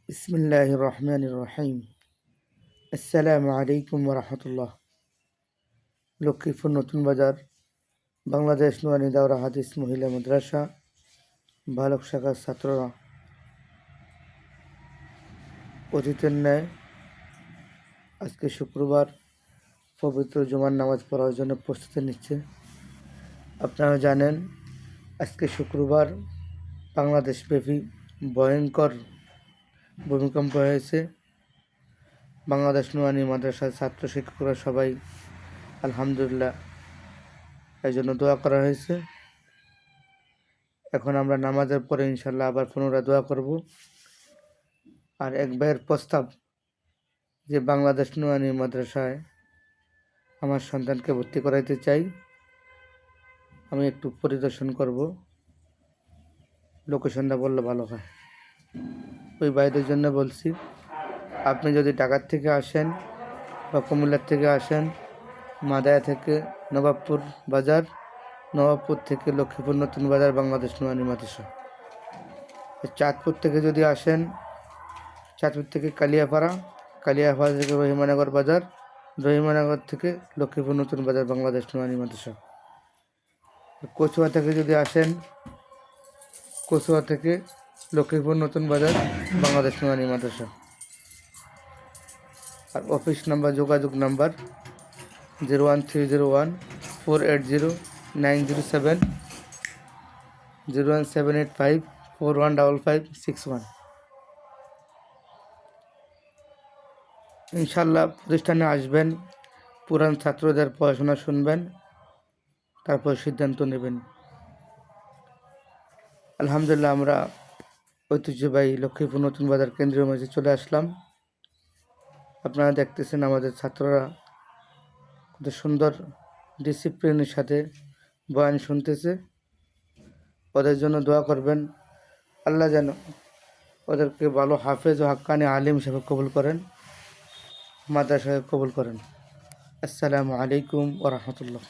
বিসমিল্লাহির রহমানির রহিম। আসসালামু আলাইকুম ওরহমতুল্লাহ। লক্ষ্মীপুর নতুন বাজার বাংলাদেশ নুরানি দাওরা হাদিস মহিলা মাদ্রাসা বালক শাখার ছাত্ররা অতীতের ন্যায় আজকে শুক্রবার পবিত্র জুমার নামাজ পড়ার জন্য প্রস্তুতি নিচ্ছে। আপনারা জানেন আজকে শুক্রবার বাংলাদেশব্যাপী ভয়ঙ্কর ভূমিকম্প হয়েছে। বাংলাদেশ নুরানি মাদ্রাসার ছাত্র শিক্ষকরা সবাই আলহামদুলিল্লাহ এই জন্য দোয়া করা হয়েছে। এখন আমরা নামাজের পরে ইনশাল্লাহ আবার পুনরায় দোয়া করব। আর এক ভাইয়ের প্রস্তাব যে বাংলাদেশ নুরানি মাদ্রাসায় আমার সন্তানকে ভর্তি করাইতে চাই, আমি একটু পরিদর্শন করব। লোকেশনটা বললে ভালো হয়। ওই ভাইদের জন্য বলছি, আপনি যদি ঢাকার থেকে আসেন বা কুমিল্লার থেকে আসেন, মাদায়া থেকে নবাবপুর বাজার, নবাবপুর থেকে লক্ষ্মীপুর নতুন বাজার বাংলাদেশ নুরানি মাদ্রাসা। চাঁদপুর থেকে যদি আসেন, চাঁদপুর থেকে কালিয়াপাড়া, কালিয়াপাড়া থেকে রহিমানগর বাজার, রহিমানগর থেকে লক্ষ্মীপুর নতুন বাজার বাংলাদেশ নুরানি মাদ্রাসা। কচুয়া থেকে যদি আসেন, কচুয়া থেকে লক্ষ্মীপুর নতুন বাজার বাংলাদেশ নুরানি মাদ্রাসা। আর অফিস নাম্বার, যোগাযোগ নাম্বার 01301480907, 01785415561। ইনশাল্লাহ প্রতিষ্ঠানে আসবেন, পুরান ছাত্রদের পড়াশোনা শুনবেন, তারপর সিদ্ধান্ত নেবেন। আলহামদুলিল্লাহ আমরা ঐতিহ্যবাহী লক্ষ্মীপুর নতুন বাজার কেন্দ্রীয় মাঝে চলে আসলাম। আপনারা দেখতেছেন আমাদের ছাত্ররা কত সুন্দর ডিসিপ্লিনের সাথে বয়ান শুনতেছে। ওদের জন্য দোয়া করবেন, আল্লাহ যেন ওদেরকে ভালো হাফেজ ও হাক্কানি আলিম হিসেবে কবুল করেন, মাদ্রাসায় কবুল করেন। আসসালামু আলাইকুম ওয়া রাহমাতুল্লাহ।